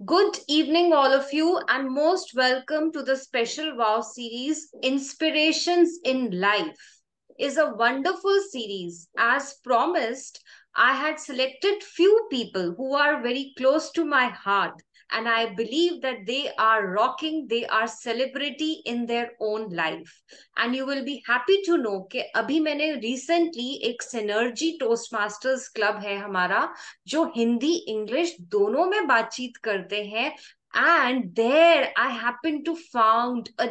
Good evening, all of you, and most welcome to the special WOW series Inspirations in Life. Is a wonderful series. As promised, I had selected few people who are very close to my heart, and I believe that they are rocking, they are celebrity in their own life. And you will be happy to know कि अभी मैंने recently एक Synergy Toastmasters Club है हमारा जो Hindi English दोनों में बातचीत करते हैं and there I happen to found a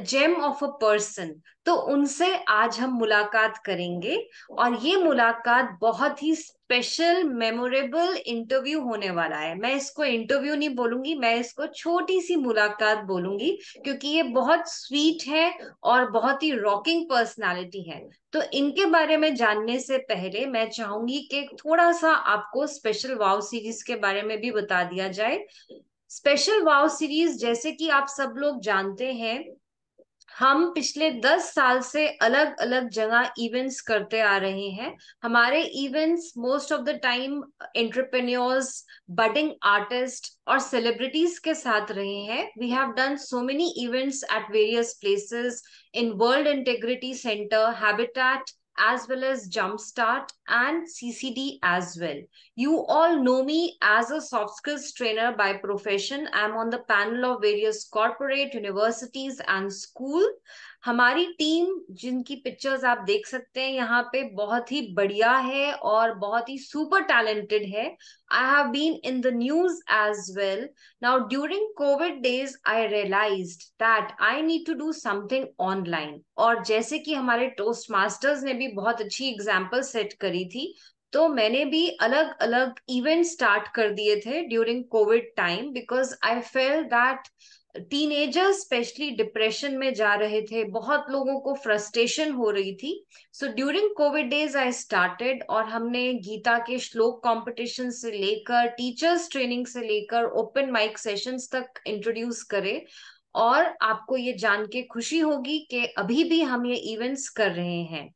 gem of a person. तो उनसे आज हम मुलाकात करेंगे और ये मुलाकात बहुत ही स्पेशल मेमोरेबल इंटरव्यू होने वाला है। मैं इसको इंटरव्यू नहीं बोलूंगी, मैं इसको छोटी सी मुलाकात बोलूंगी क्योंकि ये बहुत स्वीट है और बहुत ही रॉकिंग पर्सनालिटी है। तो इनके बारे में जानने से पहले मैं चाहूंगी कि थोड़ा सा आपको स्पेशल वाव सीरीज के बारे में भी बता दिया जाए। स्पेशल वाव सीरीज जैसे कि आप सब लोग जानते हैं, हम पिछले 10 साल से अलग अलग जगह इवेंट्स करते आ रहे हैं। हमारे events most of the time entrepreneurs, budding artist और सेलिब्रिटीज के साथ रहे हैं। We have done so many events at various places in World Integrity Centre, Habitat, as well as Jumpstart and CCD as well. You all know me as a soft skills trainer by profession. I'm on the panel of various corporate, universities and school. हमारी team जिनकी pictures आप देख सकते हैं यहाँ पे बहुत ही बढ़िया है और बहुत ही सुपर टैलेंटेड है। I have been in the news as well. Now, during COVID days, I realized that I need to do something online. और जैसे कि हमारे टोस्ट मास्टर्स ने भी बहुत अच्छी एग्जाम्पल सेट करी थी, तो मैंने भी अलग अलग इवेंट स्टार्ट कर दिए थे during Covid time because I fail that teenagers specially depression में जा रहे थे, बहुत लोगों को फ्रस्ट्रेशन हो रही थी। So during Covid days I started और हमने गीता के श्लोक कंपटीशन से लेकर टीचर्स ट्रेनिंग से लेकर ओपन माइक सेशंस तक इंट्रोड्यूस करे। और आपको ये जान के खुशी होगी कि अभी भी हम ये इवेंट्स कर रहे हैं।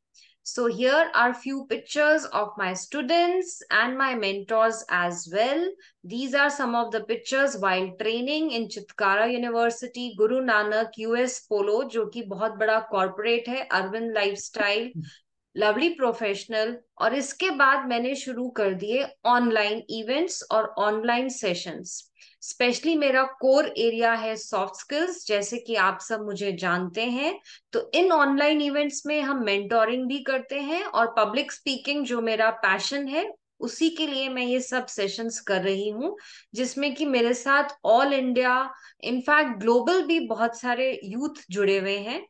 So here are few pictures of my students and my mentors as well. These are some of the pictures while training in Chitkara University, Guru Nanak US Polo, जो कि बहुत बड़ा corporate है, Arvind Lifestyle, लवली प्रोफेशनल। और इसके बाद मैंने शुरू कर दिए ऑनलाइन इवेंट्स और ऑनलाइन सेशंस। स्पेशली मेरा कोर एरिया है सॉफ्ट स्किल्स, जैसे कि आप सब मुझे जानते हैं। तो इन ऑनलाइन इवेंट्स में हम मेंटोरिंग भी करते हैं और पब्लिक स्पीकिंग जो मेरा पैशन है उसी के लिए मैं ये सब सेशंस कर रही हूँ, जिसमें कि मेरे साथ ऑल इंडिया, इनफैक्ट ग्लोबल भी बहुत सारे यूथ जुड़े हुए हैं।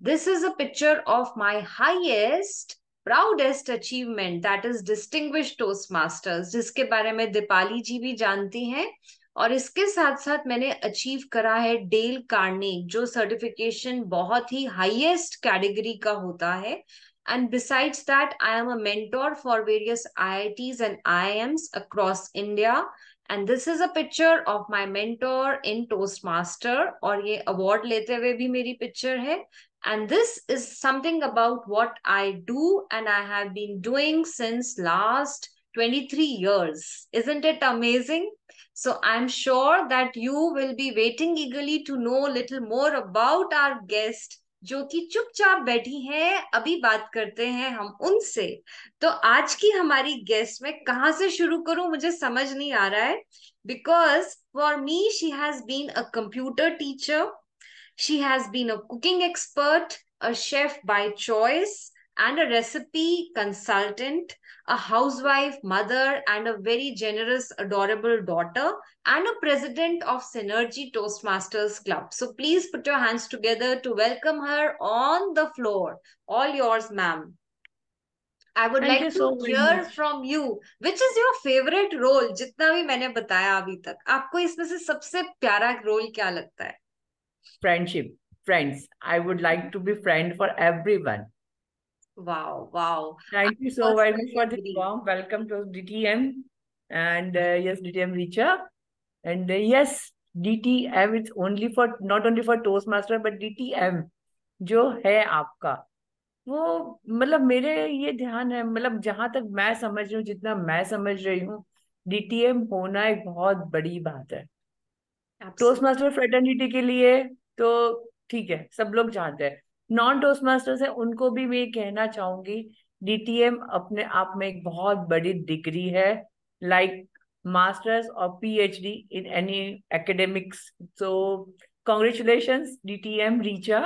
This is a picture of my highest, proudest achievement, that is Distinguished Toastmasters, जिसके बारे में दीपाली जी भी जानती हैं। और इसके साथ साथ मैंने अचीव करा है डेल कार्नेग, जो सर्टिफिकेशन बहुत ही हाईएस्ट कैटेगरी का होता है। And besides that, I am a mentor for various IITs and IIMs across India. And this is a picture of my mentor in Toastmaster, और ये award लेते हुए भी मेरी picture है। And this is something about what I do and I have been doing since last 23 years. Isn't it amazing? So I'm sure that you will be waiting eagerly to know a little more about our guest, जो कि चुपचाप बैठी हैं। अभी बात करते हैं हम उनसे। तो आज की हमारी गेस्ट में कहाँ से शुरू करूं मुझे समझ नहीं आ रहा है, because for me she has been a computer teacher, she has been a cooking expert, a chef by choice, and a recipe consultant, a housewife, mother, and a very generous, adorable daughter, and a president of Synergy Toastmasters Club. So please put your hands together to welcome her on the floor. All yours, ma'am. I would thank like you to so very hear much. from you. Which is your favorite role? जितना भी मैंने बताया अभी तक, आपको इसमें से सबसे प्यारा रोल क्या लगता है? Friendship, friends, I would like to be friend for everyone. Wow, wow. I thank you so very much personally for this agree. Warm welcome to DTM and yes, DTM Richa and yes, DTM is only for not only for Toastmaster but DTM जो है आपका वो मतलब मेरे ये ध्यान है, मतलब जहां तक मैं समझ रही हूँ, जितना मैं समझ रही हूँ डीटीएम होना एक बहुत बड़ी बात है। Toast absolutely. मास्टर फ्रेटर्निटी के लिए तो ठीक है, सब लोग जानते हैं। नॉन टोस्ट मास्टर्स है, उनको भी मैं ये कहना चाहूंगी, डीटीएम अपने आप में एक बहुत बड़ी डिग्री है, लाइक मास्टर्स और PhD in any academics. So congratulations DTM Richa,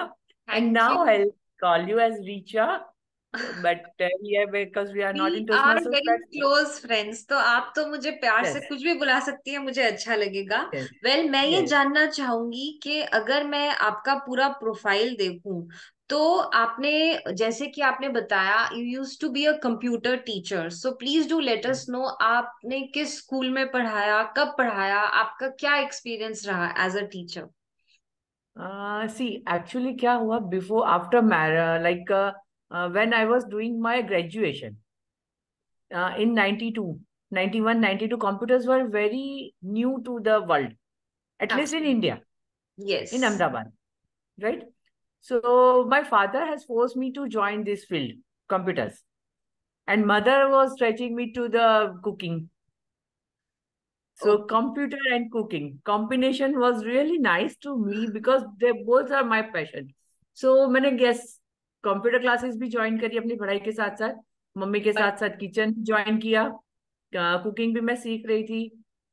and thank now you. I call you as Richa, but here because we are we not in are Toastmasters, very but close friends, तो आप तो मुझे प्यार से yes, कुछ भी बुला सकती है, मुझे अच्छा लगेगा। yes, मैं ये yes. जानना चाहूंगी कि अगर मैं आपका पूरा प्रोफाइल देखूं, तो आपने, जैसे कि आपने बताया, you use to be a computer teacher, so please do let us know आपने किस स्कूल में पढ़ाया, कब पढ़ाया, आपका क्या एक्सपीरियंस रहा as a teacher. See, actually, क्या हुआ before, after marriage, like when I was doing my graduation in 92, 91, 92, computers were very new to the world, at least in absolutely. India, yes. in Ahmedabad, right? So my father has forced me to join this field, computers, and mother was stretching me to the cooking. So okay. computer and cooking combination was really nice to me because they both are my passion. So मैंने guess computer classes भी join करी अपनी पढ़ाई के साथ साथ, mummy के साथ साथ किचन ज्वाइन किया, कुकिंग भी मैं सीख रही थी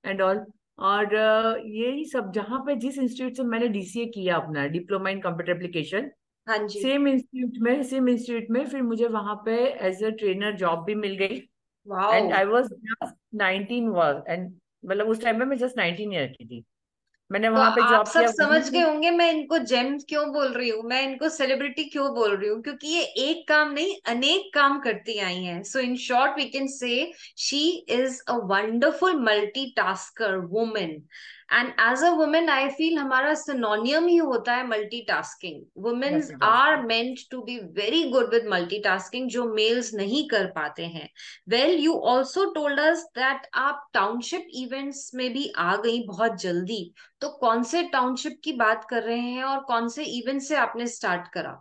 एंड ऑल। और यही सब जहाँ पे जिस इंस्टीट्यूट से मैंने डीसीए किया अपना डिप्लोमा इन कंप्यूटर एप्लीकेशन, हाँ जी। सेम इंस्टीट्यूट में फिर मुझे वहां पे एज अ ट्रेनर जॉब भी मिल गई। Wow. And I was just 19 was and मतलब उस टाइम में मैं जस्ट 19 ईयर की थी, मैंने तो वहां पे आप जॉब सब किया समझ वहीं गए पे। होंगे मैं इनको जेम क्यों बोल रही हूँ, मैं इनको सेलिब्रिटी क्यों बोल रही हूँ, क्योंकि ये एक काम नहीं अनेक काम करती आई हैं। So in short we can say she is a wonderful multitasker women. And as a women I feel हमारा सिनोनियम ही होता है multitasking. Womens are multitasking. Meant to be very good with multitasking, जो मेल्स नहीं कर पाते हैं। Well you also told us that आप टाउनशिप इवेंट्स में भी आ गई बहुत जल्दी। तो कौन से टाउनशिप की बात कर रहे हैं और कौन से इवेंट से आपने स्टार्ट करा।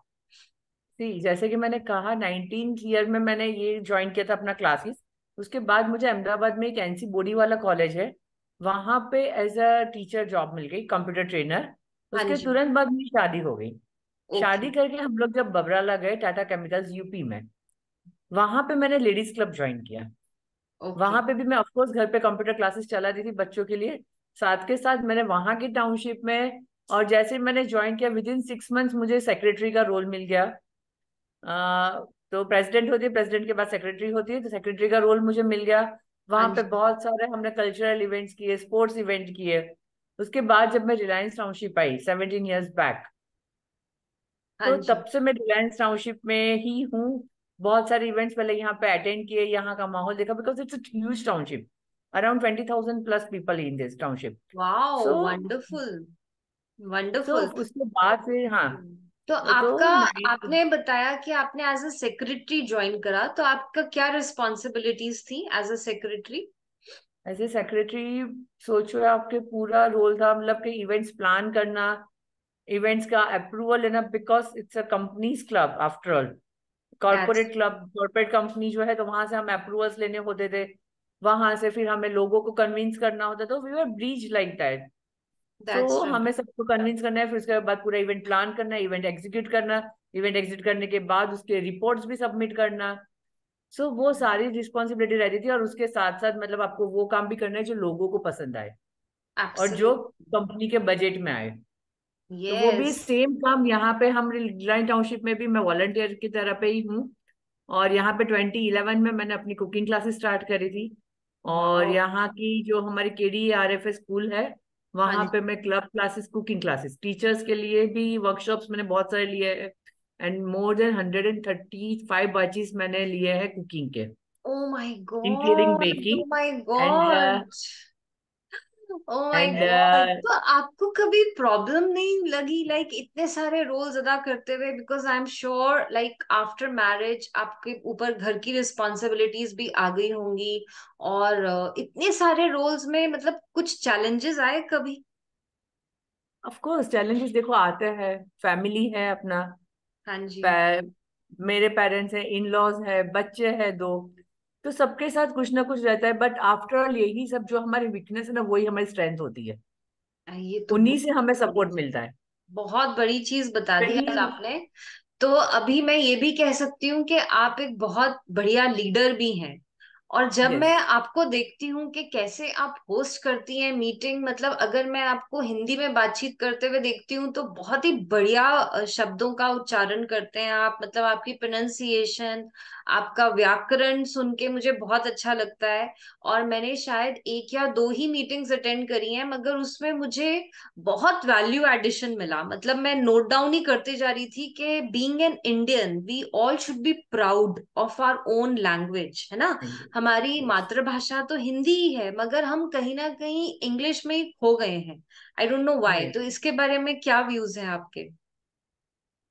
सी जैसे कि मैंने कहा 19th ईयर में मैंने ये ज्वाइन किया था अपना क्लासेस। उसके बाद मुझे अहमदाबाद में एक एनसी बोडी वाला कॉलेज है, वहां पे एज अ टीचर जॉब मिल गई, कंप्यूटर ट्रेनर। हाँ उसके जी। तुरंत बाद मेरी शादी हो गई। ओके। शादी करके हम लोग जब बबराला गए, टाटा केमिकल्स यूपी में, वहां पे मैंने लेडीज क्लब ज्वाइन किया। ओके। वहां पे भी मैं ऑफकोर्स घर पे कंप्यूटर क्लासेस चला रही थी बच्चों के लिए, साथ के साथ मैंने वहां की टाउनशिप में, और जैसे मैंने ज्वाइन किया विद इन 6 मंथ्स मुझे सेक्रेटरी का रोल मिल गया। तो प्रेसिडेंट होती है, प्रेसिडेंट के बाद सेक्रेटरी होती है, तो सेक्रेटरी का रोल मुझे मिल गया। हाँ वहां पे जी। बहुत सारे हमने कल्चरल इवेंट्स किए, स्पोर्ट्स इवेंट किए। उसके बाद जब मैं रिलायंस टाउनशिप आई 17 years बैक, हाँ तो जी। तब से मैं रिलायंस टाउनशिप में ही हूँ। बहुत सारे इवेंट्स पहले यहाँ पे अटेंड किए, यहाँ का माहौल देखा, because it's a huge township, around 20,000 plus people in this township. Wow so wonderful. So wonderful. उसके बाद फिर हाँ, तो तो आपका, नाइन आपने बताया कि आपने एज अ सेक्रेटरी ज्वाइन करा, तो आपका क्या रिस्पॉन्सिबिलिटीज थी as a secretary. As a secretary, सोचो आपके पूरा रोल था मतलब कि इवेंट्स प्लान करना, इवेंट्स का अप्रूवल लेना, because it's a companies club after all, that's corporate club, corporate company जो है, तो वहां से हमें अप्रूवल्स लेने होते थे। वहां से फिर हमें लोगों को कन्विंस करना होता था, we were breach like that. So that's right. हमें सबको कन्विंस करना है, फिर उसके बाद पूरा इवेंट प्लान करना, इवेंट एग्जीक्यूट करना, इवेंट एग्जीक्यूट करने के बाद उसके रिपोर्ट्स भी सबमिट करना। सो वो सारी रिस्पॉन्सिबिलिटी रहती थी, और उसके साथ साथ मतलब आपको वो काम भी करना है जो लोगों को पसंद आए और जो एब्सोल्युटली। कंपनी के बजट में आए। तो वो भी यस। सेम काम यहाँ पे हम रिलायंस टाउनशिप में भी मैं वॉलंटियर की तरह पे ही हूँ। और यहाँ पे 2011 में मैंने अपनी कुकिंग क्लासेस स्टार्ट करी थी। और वाओ। यहाँ की जो हमारी केडी आरएफएस स्कूल है, हाँ वहाँ जी। पे मैं club classes, cooking classes, teachers के लिए भी वर्कशॉप्स मैंने बहुत सारे लिए हैं। एंड मोर देन 135 बैचेस मैंने लिए हैं कुकिंग के, oh my including god, oh baking my and god, oh my and god. तो आपको कभी प्रॉब्लम नहीं लगी लाइक इतने सारे रोल्स अदा करते हुए, because I am sure like after marriage आपके ऊपर घर की रिस्पॉन्सिबिलिटीज भी आ गई होंगी, और इतने सारे रोल्स में मतलब कुछ चैलेंजेस आए कभी। ऑफ कोर्स चैलेंजेस देखो आते हैं, फैमिली है अपना, हाँ जी। पै, मेरे पेरेंट्स हैं, इन लॉज है, बच्चे हैं दो। तो सबके साथ कुछ ना कुछ रहता है, बट आफ्टर ऑल यही सब जो हमारी वीकनेस है ना, वही हमारी स्ट्रेंथ होती है। ये तो उन्हीं से हमें बड़ी सपोर्ट मिलता है। बहुत बड़ी चीज बता दी आज कहीं आपने। तो अभी मैं ये भी कह सकती हूँ कि आप एक बहुत बढ़िया लीडर भी हैं। और जब यस, मैं आपको देखती हूँ कि कैसे आप होस्ट करती हैं मीटिंग, मतलब अगर मैं आपको हिंदी में बातचीत करते हुए देखती हूँ तो बहुत ही बढ़िया शब्दों का उच्चारण करते हैं आप, मतलब आपकी प्रोनाउंसिएशन, आपका व्याकरण सुन के मुझे बहुत अच्छा लगता है। और मैंने शायद एक या दो ही मीटिंग्स अटेंड करी हैं, मगर उसमें मुझे बहुत वैल्यू एडिशन मिला। मतलब मैं नोट डाउन ही करते जा रही थी कि being an Indian we all should be proud of our own language, है ना। हमारी यस, मातृभाषा तो हिंदी ही है, मगर हम कहीं ना कहीं इंग्लिश में ही खो गए हैं। I don't know why. Yes. तो इसके बारे में क्या व्यूज हैं आपके?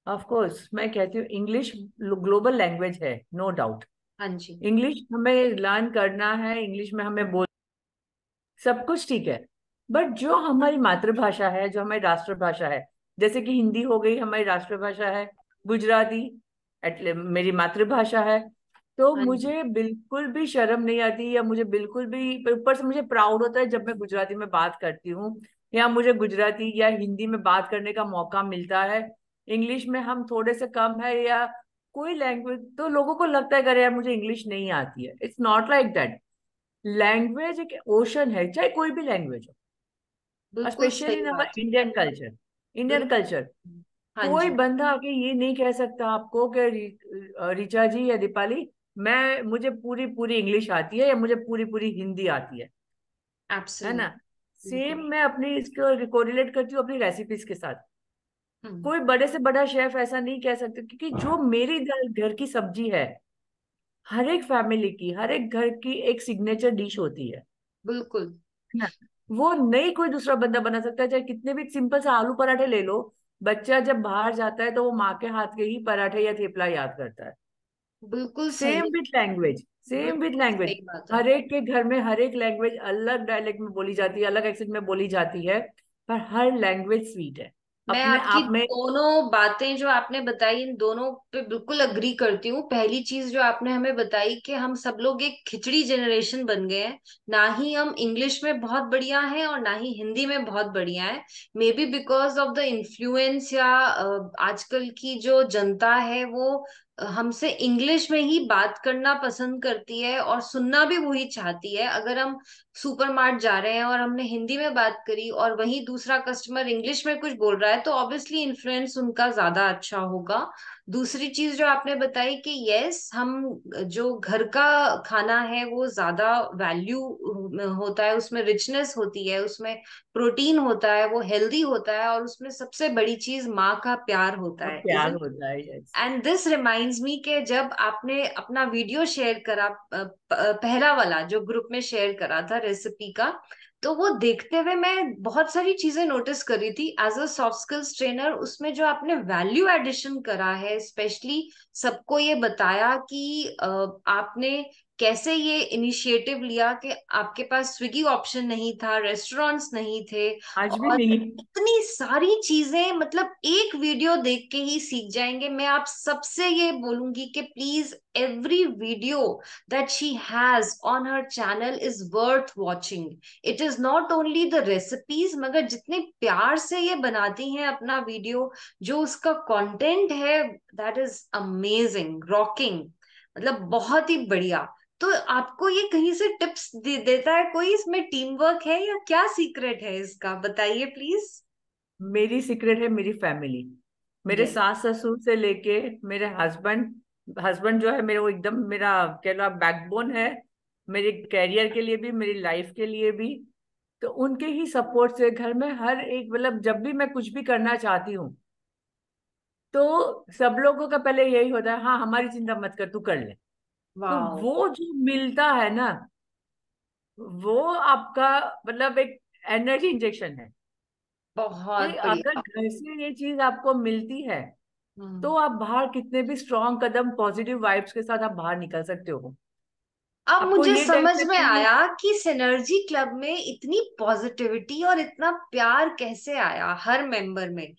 ऑफ कोर्स मैं कहती हूँ इंग्लिश ग्लोबल लैंग्वेज है, नो डाउट। हाँ जी। इंग्लिश हमें लर्न करना है, इंग्लिश में हमें बोल, सब कुछ ठीक है। बट जो हमारी मातृभाषा है, जो हमारी राष्ट्रभाषा है, जैसे कि हिंदी हो गई हमारी राष्ट्रभाषा है, गुजराती मेरी मातृभाषा है, तो हाँ जी। मुझे बिल्कुल भी शर्म नहीं आती, या मुझे बिल्कुल भी ऊपर से मुझे प्राउड होता है जब मैं गुजराती में बात करती हूँ, या मुझे गुजराती या हिंदी में बात करने का मौका मिलता है। इंग्लिश में हम थोड़े से कम है, या कोई लैंग्वेज, तो लोगों को लगता है कि अरे यार मुझे इंग्लिश नहीं आती है। It's not like that. Language एक ओशन है, चाहे कोई भी लैंग्वेज हो, बिल्कुल स्पेशली सही इन बात। Indian culture. इंडियन कल्चर, बिल्कुल। हाँ कोई जी। बंदा आके ये नहीं कह सकता आपको कि ऋचा जी या दीपाली, मैं मुझे पूरी पूरी इंग्लिश आती है या मुझे पूरी पूरी हिंदी आती है ना। एब्सोल्युटली। सेम बिल्कुल। मैं अपनी इसको कोरिलेट करती हूँ अपनी रेसिपीज के साथ। हम्म। कोई बड़े से बड़ा शेफ ऐसा नहीं कह सकता, क्योंकि जो मेरी घर की सब्जी है, हर एक फैमिली की, हर एक घर की एक सिग्नेचर डिश होती बिल्कुल। है ना। वो नहीं कोई दूसरा बंदा बना सकता है, चाहे कितने भी सिंपल से आलू पराठे ले लो। बच्चा जब बाहर जाता है तो वो माँ के हाथ के ही पराठे या थेपला याद करता है। बिल्कुल सेम सही। विथ लैंग्वेज, सेम विथ बिल्कुल लैंग्वेज। सही बात है। हर एक के घर में हर एक लैंग्वेज अलग डायलेक्ट में बोली जाती है, अलग एक्सेंट में बोली जाती है, पर हर लैंग्वेज स्वीट है मैं अपने आपकी आप में। दोनों बातें जो आपने बताई, इन दोनों पे बिल्कुल अग्री करती हूँ। पहली चीज जो आपने हमें बताई कि हम सब लोग एक खिचड़ी जनरेशन बन गए हैं। ना ही हम इंग्लिश में बहुत बढ़िया हैं और ना ही हिंदी में बहुत बढ़िया है। May be because of the influence, या आजकल की जो जनता है वो हमसे इंग्लिश में ही बात करना पसंद करती है और सुनना भी वही चाहती है। अगर हम सुपरमार्ट जा रहे हैं और हमने हिंदी में बात करी और वही दूसरा कस्टमर इंग्लिश में कुछ बोल रहा है, तो ऑब्वियसली इन्फ्लुएंस उनका ज्यादा अच्छा होगा। दूसरी चीज जो आपने बताई कि यस, हम जो घर का खाना है वो ज्यादा वैल्यू होता है, उसमें रिचनेस होती है, उसमें प्रोटीन होता है, वो हेल्दी होता है, और उसमें सबसे बड़ी चीज माँ का प्यार होता वो है, प्यार इजंट। होता है, yes. And this reminds me के जब आपने अपना वीडियो शेयर करा, पहला वाला जो ग्रुप में शेयर करा था रेसिपी का, तो वो देखते हुए मैं बहुत सारी चीजें नोटिस कर रही थी as a soft skills trainer. उसमें जो आपने वैल्यू एडिशन करा है, स्पेशली सबको ये बताया कि आपने कैसे ये इनिशिएटिव लिया कि आपके पास स्विगी ऑप्शन नहीं था, रेस्टोरेंट्स नहीं थे, आज भी और नहीं। इतनी सारी चीजें, मतलब एक वीडियो देख के ही सीख जाएंगे। मैं आप सबसे ये बोलूंगी कि please every video that she has on her channel is worth watching. It is not only the recipes, मगर जितने प्यार से ये बनाती हैं अपना वीडियो, जो उसका कंटेंट है, that is amazing, rocking, मतलब बहुत ही बढ़िया। तो आपको ये कहीं से टिप्स देता है कोई? इसमें टीम वर्क है या क्या सीक्रेट है इसका, बताइए प्लीज। मेरी सीक्रेट है मेरी फैमिली। मेरे यस। सास ससुर से लेके मेरे हस्बैंड, हस्बैंड जो है मेरे, वो एकदम मेरा कह लो बैकबोन है, मेरे कैरियर के लिए भी, मेरी लाइफ के लिए भी। तो उनके ही सपोर्ट से घर में हर एक, मतलब जब भी मैं कुछ भी करना चाहती हूँ, तो सब लोगों का पहले यही होता है, हाँ हमारी चिंता मत कर, तू कर ले। तो वाह। वो जो मिलता है ना, वो आपका मतलब एक एनर्जी इंजेक्शन है। कि बहुत अगर बढ़िया। घर से ये चीज आपको मिलती है, तो हम्म। आप बाहर कितने भी स्ट्रॉन्ग कदम पॉजिटिव वाइब्स के साथ आप बाहर निकल सकते हो। अब आपको मुझे ये समझ टेंशन में नहीं है। आया कि सिनर्जी क्लब में इतनी पॉजिटिविटी और इतना प्यार कैसे आया हर मेंबर में।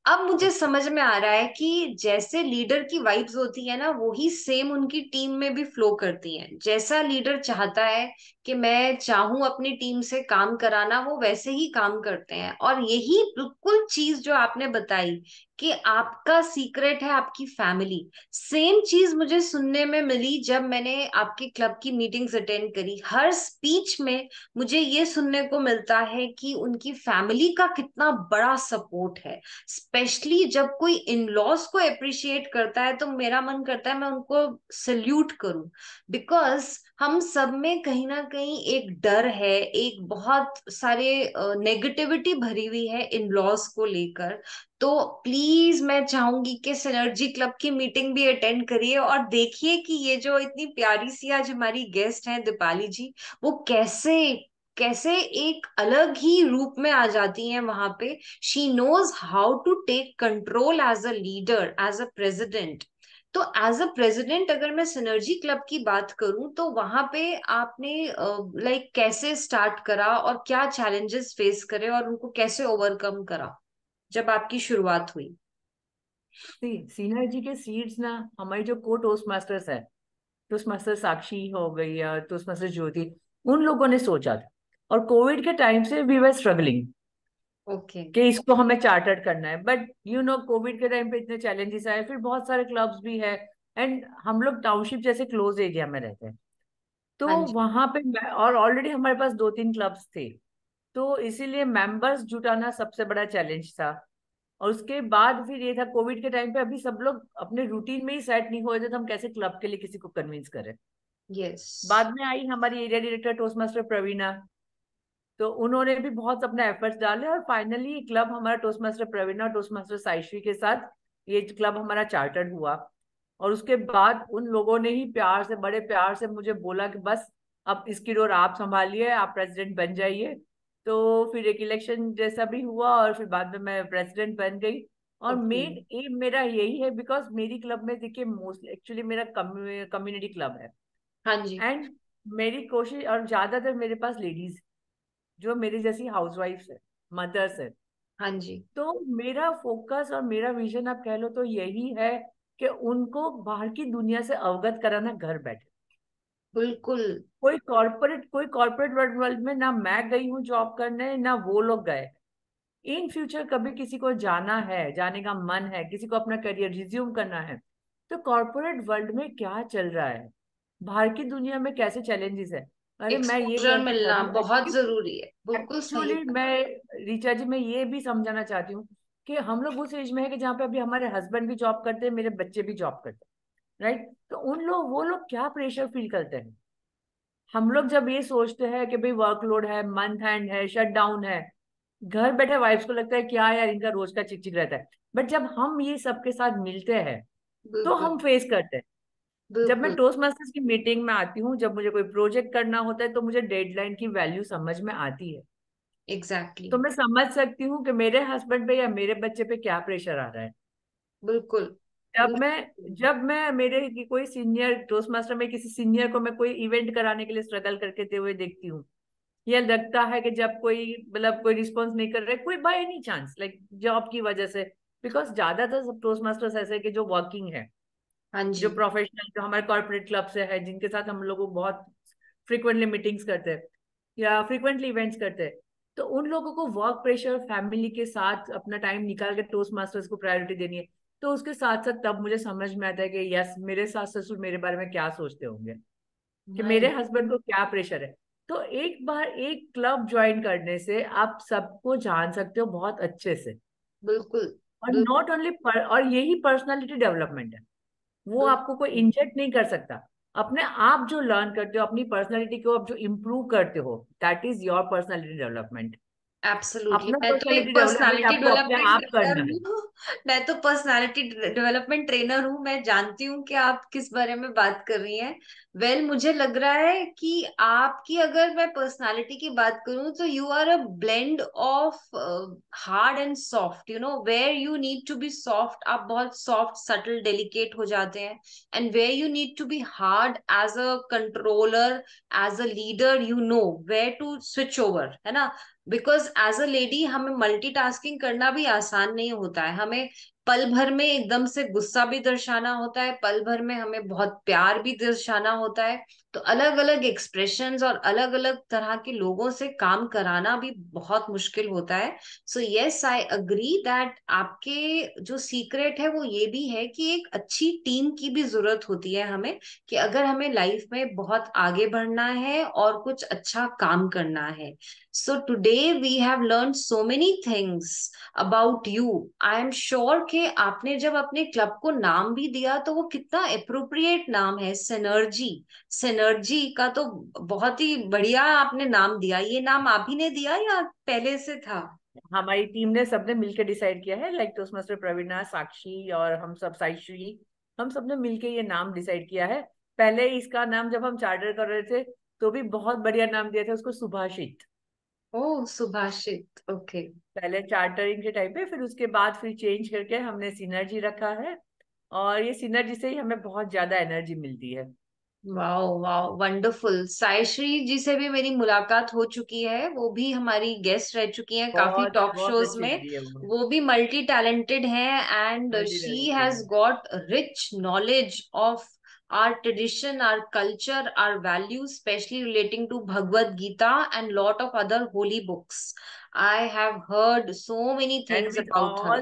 अब मुझे समझ में आ रहा है कि जैसे लीडर की वाइब्स होती है ना, वो ही सेम उनकी टीम में भी फ्लो करती हैं। जैसा लीडर चाहता है कि मैं चाहूं अपनी टीम से काम कराना, वो वैसे ही काम करते हैं। और यही बिल्कुल चीज जो आपने बताई कि आपका सीक्रेट है आपकी फैमिली, सेम चीज मुझे सुनने में मिली जब मैंने आपके क्लब की मीटिंग्स अटेंड करी। हर स्पीच में मुझे ये सुनने को मिलता है कि उनकी फैमिली का कितना बड़ा सपोर्ट है। स्पेशली जब कोई इन लॉज को अप्रिशिएट करता है तो मेरा मन करता है मैं उनको सल्यूट करूं। बिकॉज हम सब में कहीं ना कहीं एक डर है, एक बहुत सारे नेगेटिविटी भरी हुई है इन लॉज को लेकर। तो प्लीज मैं चाहूंगी कि सिनर्जी क्लब की मीटिंग भी अटेंड करिए और देखिए कि ये जो इतनी प्यारी सी आज हमारी गेस्ट हैं दीपाली जी, वो कैसे कैसे एक अलग ही रूप में आ जाती हैं वहां पे। She knows how to take control as a leader, as a president. तो एज अ प्रेसिडेंट अगर मैं सिनर्जी क्लब की बात करूं तो वहां पे आपने लाइक कैसे स्टार्ट करा और क्या चैलेंजेस फेस करे और उनको कैसे ओवरकम करा जब आपकी शुरुआत हुई? सिनर्जी के सीड्स ना, हमारी जो को टोस्ट मास्टर्स है, टोस्ट मास्टर साक्षी हो गई या टोस्ट मास्टर ज्योति, उन लोगों ने सोचा था। और कोविड के टाइम से वी वर स्ट्रगलिंग ओके। कि इसको हमें चार्टर्ड करना है, बट कोविड के टाइम पे इतने चैलेंजेस आए, फिर बहुत सारे क्लब्स भी है। एंड हम लोग टाउनशिप जैसे क्लोज एरिया में रहते हैं, तो हाँ जी। वहां पे और ऑलरेडी हमारे पास 2-3 क्लब्स थे, तो इसीलिए मेंबर्स जुटाना सबसे बड़ा चैलेंज था। और उसके बाद फिर ये था कोविड के टाइम पे, अभी सब लोग अपने रूटीन में ही सेट नहीं हुए थे, तो हम कैसे क्लब के लिए किसी को कन्विंस करें। यस। बाद में आई हमारी एरिया डायरेक्टर टोस्ट मास्टर प्रवीणा, तो उन्होंने भी बहुत अपने एफर्ट्स डाले और फाइनली क्लब हमारा टोस्ट मास्टर प्रवीणा, टोस्ट मास्टर साइश्री के साथ ये क्लब हमारा चार्टर्ड हुआ। और उसके बाद उन लोगों ने ही प्यार से, बड़े प्यार से मुझे बोला कि बस अब इसकी डोर आप संभालिए, आप प्रेसिडेंट बन जाइए। तो फिर एक इलेक्शन जैसा भी हुआ और फिर बाद में मैं प्रेसिडेंट बन गई। और ओके। मेन एम मेरा यही है, बिकॉज मेरी क्लब में देखिए मोस्टली एक्चुअली मेरा कम्युनिटी क्लब है। हाँ जी। एंड मेरी कोशिश, और ज्यादातर मेरे पास लेडीज जो मेरी जैसी हाउसवाइफ्स है, मदर्स है। हाँ जी। तो मेरा फोकस और मेरा विजन आप कह लो तो यही है कि उनको बाहर की दुनिया से अवगत कराना घर बैठे। बिल्कुल। कोई कॉर्पोरेट वर्ल्ड में ना मैं गई हूँ जॉब करने, ना वो लोग गए। इन फ्यूचर कभी किसी को जाना है, जाने का मन है, किसी को अपना करियर रिज्यूम करना है, तो कॉर्पोरेट वर्ल्ड में क्या चल रहा है, बाहर की दुनिया में कैसे चैलेंजेस है। अरे मैं ये एक्सपोजर कहना मिलना चाहती हूँ बहुत एक्चुअली, जरूरी है, बिल्कुल सही एक्चुअली बात। मैं, रीचा जी, मैं ये भी समझाना चाहती हूँ कि हम लोग उस एज में है कि जहाँ पे अभी हमारे हस्बैंड भी जॉब करते हैं, मेरे बच्चे भी जॉब करते हैं, राइट। तो उन लोग, वो लोग क्या प्रेशर फील करते हैं। हम लोग जब ये सोचते हैं कि भाई वर्कलोड है, मंथ एंड है, शट डाउन है, घर बैठे वाइफ्स को लगता है क्या यार इनका रोज का चिक चिक रहता है। बट जब हम ये सबके साथ मिलते हैं तो बिल्कुल। हम फेस करते हैं। जब मैं बिल्कुल। टोस्ट मास्टर्स की मीटिंग में आती हूँ, जब मुझे कोई प्रोजेक्ट करना होता है, तो मुझे डेडलाइन की वैल्यू समझ में आती है। एग्जैक्टली। तो मैं समझ सकती हूँ कि मेरे हस्बैंड पे या मेरे बच्चे पे क्या प्रेशर आ रहा है। बिल्कुल। जब मैं बिल्कुल। जब मैं मेरे कोई सीनियर टोस्ट मास्टर में किसी सीनियर को मैं कोई इवेंट कराने के लिए स्ट्रगल करते हुए देखती हूँ, या लगता है कि जब कोई मतलब कोई रिस्पॉन्स नहीं कर रहा है, कोई by any chance like job की वजह से, बिकॉज ज्यादातर सब टोस्ट मास्टर्स ऐसे हैं कि जो वर्किंग है, हाँ जो जी। प्रोफेशनल, जो हमारे कॉर्पोरेट क्लब से है, जिनके साथ हम लोग बहुत फ्रिक्वेंटली मीटिंग्स करते हैं या फ्रिक्वेंटली इवेंट्स करते हैं, तो उन लोगों को वर्क प्रेशर, फैमिली के साथ अपना टाइम निकाल के टोस्ट मास्टर्स को प्रायोरिटी देनी है। तो उसके साथ साथ तब मुझे समझ में आता है कि यस, मेरे सास ससुर मेरे बारे में क्या सोचते होंगे, कि मेरे राइट। हस्बैंड को क्या प्रेशर है। तो एक बार एक क्लब ज्वाइन करने से आप सबको जान सकते हो बहुत अच्छे से। बिल्कुल। और बिल्कुल। नॉट ओनली और यही पर्सनालिटी डेवलपमेंट है, वो आपको कोई बिल्कुल। इंजेक्ट नहीं कर सकता। अपने आप जो लर्न करते हो, अपनी पर्सनालिटी को आप जो इम्प्रूव करते हो, that is your personality development. Absolutely. अपना मैं तो एक पर्सनालिटी डेवलपमेंट पर्सनालिटी आपको अपने डेवलपमेंट आप ट्रेनर करना है। हूँ। मैं तो पर्सनालिटी डेवलपमेंट ट्रेनर हूँ। मैं जानती हूँ कि आप किस बारे में बात कर रही हैं। मुझे लग रहा है कि आपकी, अगर मैं पर्सनालिटी की बात करूँ तो you are a blend of hard and soft, you know where you need to be soft, आप बहुत सॉफ्ट सटल डेलिकेट हो जाते हैं। And where you need to be hard as a controller, as a leader, you know where to switch over, है ना। Because as a lady हमें multitasking करना भी आसान नहीं होता है। हमें पल भर में एकदम से गुस्सा भी दर्शाना होता है, पल भर में हमें बहुत प्यार भी दर्शाना होता है। तो अलग अलग एक्सप्रेशंस और अलग अलग तरह के लोगों से काम कराना भी बहुत मुश्किल होता है। So yes, I agree that आपके जो सीक्रेट है वो ये भी है कि एक अच्छी टीम की भी जरूरत होती है हमें, कि अगर हमें लाइफ में बहुत आगे बढ़ना है और कुछ अच्छा काम करना है। So today we have learned so many things about you. I am sure कि आपने जब अपने क्लब को नाम भी दिया तो वो कितना अप्रोप्रिएट नाम है, सिनर्जी। सिनर्जी का तो बहुत ही बढ़िया आपने नाम दिया। ये नाम आप ही ने दिया या पहले से था? हमारी टीम ने सबने मिलकर डिसाइड किया है, लाइक टोस्ट मास्टर प्रवीणा, साक्षी और हम सब, साईश्री, हम सबने मिलके ये नाम डिसाइड किया है। पहले इसका नाम जब हम चार्टर कर रहे थे तो भी बहुत बढ़िया नाम दिया था उसको, सुभाषित। ओह, सुभाषित, ओके। पहले चार्टरिंग के टाइप पे, फिर उसके बाद फिर चेंज करके हमने सिनर्जी रखा है। और ये सिनर्जी से ही हमें बहुत ज्यादा एनर्जी मिलती है। Wow wow, wonderful. Sayashri ji से भी मेरी मुलाकात हो चुकी है, वो भी हमारी गेस्ट रह चुकी हैं काफी बहुत टॉक बहुत शोज अच्छी में। दीदी है वो, वो भी मल्टी टैलेंटेड हैं and multi she talented has है। Got rich knowledge of our tradition, our culture, our values, especially relating to Bhagavad Gita and lot of other holy books. I have heard so many And things about her.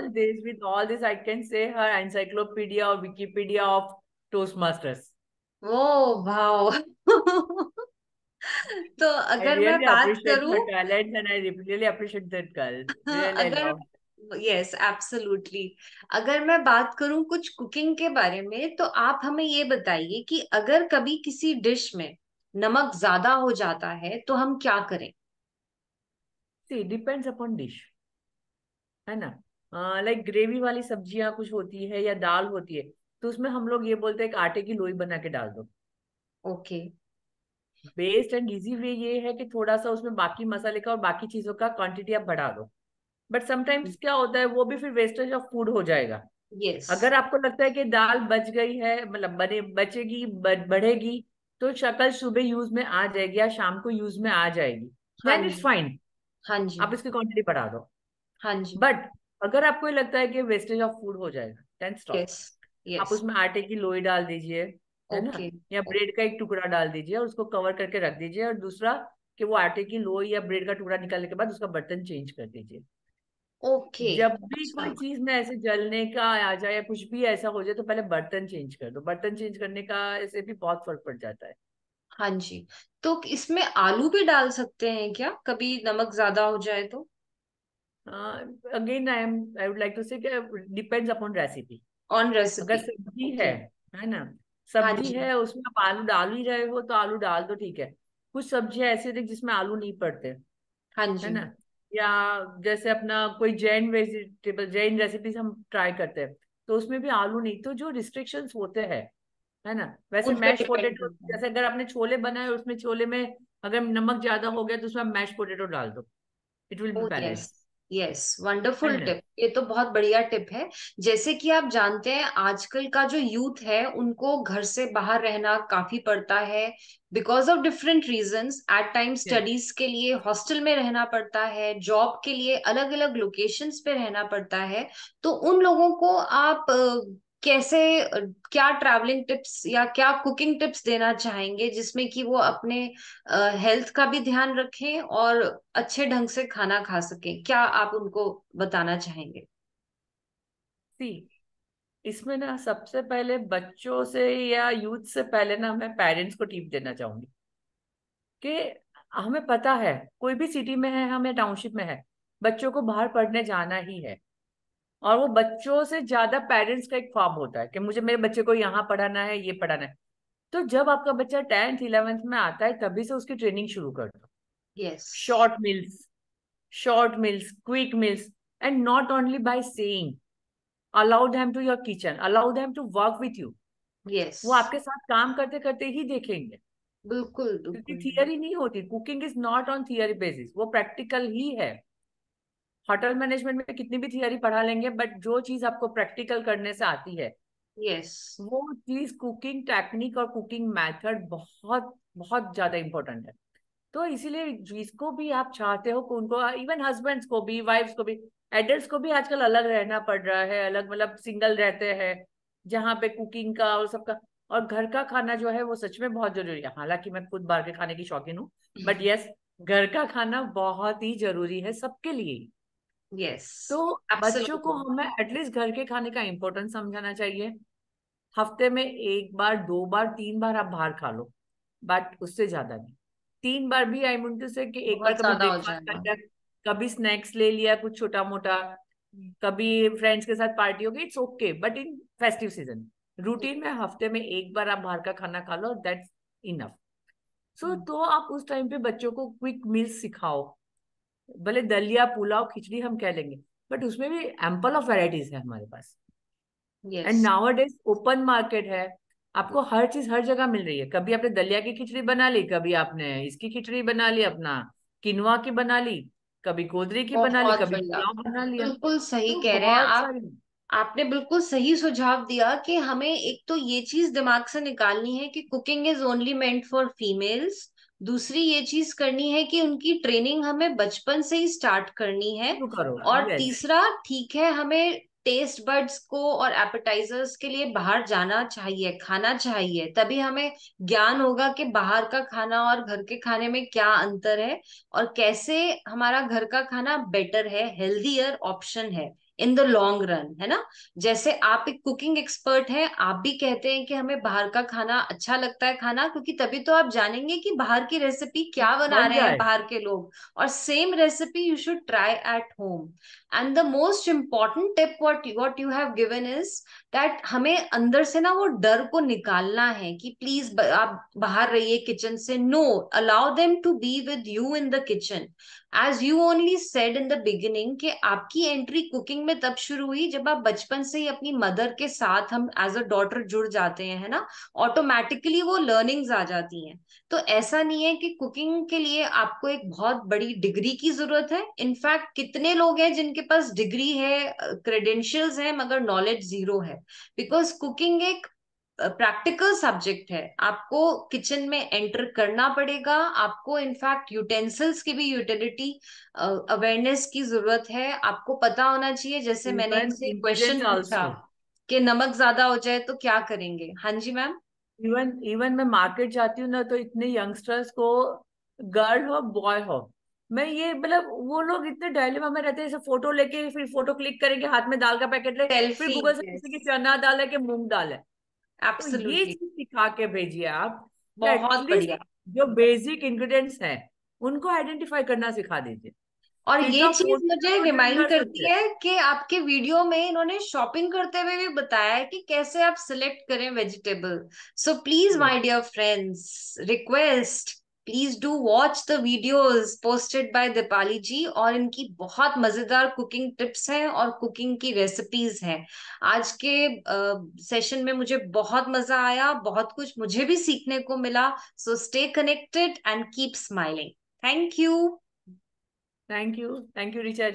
with all this, I can say her encyclopedia or Wikipedia of Toastmasters. Oh, wow. तो I अगर मैं really बात appreciate करूं, her talent and I really appreciate that girl. Really, I अगर, love. Yes absolutely, अगर मैं बात करूं कुछ कुकिंग के बारे में, तो आप हमें ये बताइए कि अगर कभी किसी डिश में नमक ज्यादा हो जाता है तो हम क्या करें? See, depends upon dish, है ना। लाइक ग्रेवी वाली सब्जियां कुछ होती है या दाल होती है, तो उसमें हम लोग ये बोलते हैं कि आटे की लोई बना के डाल दो। Okay. Best and easy way ये है कि थोड़ा सा उसमें बाकी मसाले का और बाकी चीजों का क्वांटिटी आप बढ़ा दो। बट समटाइम्स क्या होता है, वो भी फिर वेस्टेज ऑफ फूड हो जाएगा। यस। अगर आपको लगता है कि दाल बच गई है, मतलब बने बचेगी, बढ़ेगी, तो शक्ल सुबह यूज में आ जाएगी या शाम को यूज में आ जाएगी, हाँ देन इट्स जी। फाइन। हाँ जी। आप इसकी क्वांटिटी बढ़ा दो। हाँ जी। बट अगर आपको ये लगता है कि वेस्टेज ऑफ फूड हो जाएगा, देन स्टॉप। यस। आप यस। उसमें आटे की लोई डाल दीजिए, है ना, ओके। या ब्रेड का एक टुकड़ा डाल दीजिए और उसको कवर करके रख दीजिए। और दूसरा कि वो आटे की लोई या ब्रेड का टुकड़ा निकालने के बाद उसका बर्तन चेंज कर दीजिए। ओके। जब भी अच्छा। कोई चीज में ऐसे जलने का आ जाए या कुछ भी ऐसा हो जाए, तो पहले बर्तन चेंज कर दो। बर्तन चेंज करने का ऐसे भी बहुत फर्क पड़ जाता है। हाँ जी। तो इसमें आलू भी डाल सकते हैं क्या, कभी नमक ज्यादा हो जाए तो? Again I would like to say, depends upon recipe. On अगर रेसिपी। सब्जी ओके। है ना, हाँ सब्जी जी। है उसमें आप आलू डाल ही रहे हो तो आलू डाल दो, ठीक है। कुछ सब्जियां ऐसी होती हैं जिसमें आलू नहीं पड़ते, हाँ है जी। ना। या जैसे अपना कोई जैन वेजिटेबल, जैन रेसिपीज हम ट्राई करते हैं, तो उसमें भी आलू नहीं। तो जो रिस्ट्रिक्शंस होते हैं, है ना, वैसे उन पे मैश डिपेंड पोटेटो, करता है। जैसे अगर आपने छोले बनाए उसमें छोले में अगर नमक ज्यादा हो गया तो उसमें मैश पोटेटो डाल दो, it will be oh yes. Balance, yes, है वंडरफुल ना। टिप, ये तो बहुत बढ़िया टिप है। जैसे कि आप जानते हैं आजकल का जो यूथ है उनको घर से बाहर रहना काफी पड़ता है, because of different reasons. At time yes. Studies के लिए हॉस्टल में रहना पड़ता है, जॉब के लिए अलग अलग लोकेशंस पे रहना पड़ता है। तो उन लोगों को आप कैसे, क्या ट्रैवलिंग टिप्स या क्या कुकिंग टिप्स देना चाहेंगे जिसमें कि वो अपने हेल्थ का भी ध्यान रखें और अच्छे ढंग से खाना खा सकें? क्या आप उनको बताना चाहेंगे? सी, इसमें ना सबसे पहले बच्चों से या यूथ से पहले ना मैं पेरेंट्स को टिप देना चाहूंगी कि हमें पता है कोई भी सिटी में है हम या टाउनशिप में है, बच्चों को बाहर पढ़ने जाना ही है। और वो बच्चों से ज्यादा पेरेंट्स का एक ख्वाब होता है कि मुझे मेरे बच्चे को यहाँ पढ़ाना है, ये पढ़ाना है। तो जब आपका बच्चा 10th 11th में आता है तभी से उसकी ट्रेनिंग शुरू कर दो। Yes. Short meals, short meals, quick meals, and not only by saying, allow them to your kitchen, allow them to work with you. Yes. वो आपके साथ काम करते करते ही देखेंगे, बिल्कुल क्योंकि बिल्कुल। थियरी नहीं होती। Cooking is not on theory basis, वो प्रैक्टिकल ही है। होटल मैनेजमेंट में कितनी भी थियरी पढ़ा लेंगे, बट जो चीज आपको प्रैक्टिकल करने से आती है, यस। वो चीज कुकिंग टेक्निक और कुकिंग मेथड बहुत बहुत ज्यादा इंपॉर्टेंट है। तो इसीलिए जिसको भी आप चाहते हो कि उनको, इवन हस्बैंड्स को भी, वाइफ्स को भी, एडल्ट्स को भी आजकल अलग रहना पड़ रहा है, अलग मतलब सिंगल रहते हैं, जहाँ पे कुकिंग का और सबका, और घर का खाना जो है वो सच में बहुत जरूरी है। हालांकि मैं खुद बाहर के खाने की शौकीन हूँ, बट यस, घर का खाना बहुत ही जरूरी है सबके लिए। यस, तो बच्चों को एब्सोल्युटली। हमें एटलीस्ट घर के खाने का इम्पोर्टेंस समझाना चाहिए। हफ्ते में एक बार, दो बार, तीन बार आप बाहर खा लो, बट उससे ज्यादा नहीं। तीन बार भी आई मीन टू से कि एक बार बहुत कभी ज्यादा हो ब्रेकफास्ट कर जाएगा। लिया, कभी स्नैक्स ले लिया कुछ छोटा मोटा, कभी फ्रेंड्स के साथ पार्टी हो गई, it's okay, but in festive season routine में हफ्ते में एक बार आप बाहर का खाना खा लो, दैट्स इनफ। सो तो आप उस टाइम पे बच्चों को क्विक मील्स सिखाओ, भले दलिया पुलाव खिचड़ी हम कह लेंगे, बट उसमें भी एम्पल ऑफ वैरायटीज है हमारे पास। Yes. And nowadays open market है, आपको हर चीज हर जगह मिल रही है। कभी आपने दलिया की खिचड़ी बना ली, कभी आपने इसकी खिचड़ी बना ली, अपना किनवा की बना ली, कभी गोदरी की बना ली, बहुत कभी बढ़िया। पुलाव बना लिया। बिल्कुल सही तो कह रहे हैं बहुत आप। सारी। आपने बिल्कुल सही सुझाव दिया कि हमें एक तो ये चीज दिमाग से निकालनी है कि cooking is only meant for females. दूसरी ये चीज करनी है कि उनकी ट्रेनिंग हमें बचपन से ही स्टार्ट करनी है। शुरू करो। और यस, तीसरा, ठीक है, हमें टेस्ट बड्स को और एपेटाइजर्स के लिए बाहर जाना चाहिए, खाना चाहिए, तभी हमें ज्ञान होगा कि बाहर का खाना और घर के खाने में क्या अंतर है, और कैसे हमारा घर का खाना बेटर है, हेल्दियर ऑप्शन है इन द लॉन्ग रन, है ना। जैसे आप एक कुकिंग एक्सपर्ट हैं, आप भी कहते हैं कि हमें बाहर का खाना अच्छा लगता है खाना, क्योंकि तभी तो आप जानेंगे कि बाहर की रेसिपी क्या बना बन रहे हैं जाए। बाहर के लोग। और same recipe you should try at home. And the most important tip what you have given is that हमें अंदर से ना वो डर को निकालना है कि प्लीज आप बाहर रहिए किचन से। No, allow them to be with you in the kitchen. As you only said in the beginning कि आपकी एंट्री कुकिंग में तब शुरू हुई जब आप बचपन से ही अपनी मदर के साथ, हम एज अ डॉटर जुड़ जाते हैं, है ना। ऑटोमेटिकली वो लर्निंग्स आ जाती हैं। तो ऐसा नहीं है कि कुकिंग के लिए आपको एक बहुत बड़ी डिग्री की जरूरत है। इनफैक्ट कितने लोग हैं जिनके पास डिग्री है, क्रेडेंशियल्स हैं, मगर नॉलेज जीरो है। बिकॉज कुकिंग एक प्रैक्टिकल सब्जेक्ट है। आपको किचन में एंटर करना पड़ेगा, आपको इनफैक्ट यूटेंसिल्स की भी यूटिलिटी अवेयरनेस की जरूरत है। आपको पता होना चाहिए, जैसे मैंने इवन इनसे क्वेश्चन इंग्रेडिएंट्स पूछा आल्सो। कि नमक ज्यादा हो जाए तो क्या करेंगे। हाँ जी मैम। इवन इवन मैं मार्केट जाती हूँ ना, तो इतने यंगस्टर्स को, गर्ल हो बॉय हो, मैं ये मतलब वो लोग इतने डायलेमा में रहते हैं, जैसे फोटो लेके फिर फोटो क्लिक करेंगे, हाथ में दाल का पैकेट ले, फिर सेल्फी। गूगल से यस, पूछे कि चना दाल है कि मूंग दाल है। तो ये एब्सोल्युटली। चीज सिखा के भेजिए आप, कि बहुत एटलीस्ट बढ़िया। जो बेसिक इंग्रेडिएंट्स हैं उनको आइडेंटिफाई करना सिखा दीजिए। और फिर तो ये आप चीज फोटो से मुझे तो जज रिमाइंड कर सकते करती हैं। है कि आपके वीडियो में इन्होंने शॉपिंग करते हुए भी बताया है कि कैसे आप सिलेक्ट करें vegetable. So please Yes. My dear friends, request, please do watch the videos posted by Deepali ji. और इनकी बहुत मजेदार कुकिंग टिप्स हैं और कुकिंग की रेसिपीज हैं। आज के सेशन में मुझे बहुत मजा आया, बहुत कुछ मुझे भी सीखने को मिला। So stay connected and keep smiling. Thank you. Thank you Richa ji.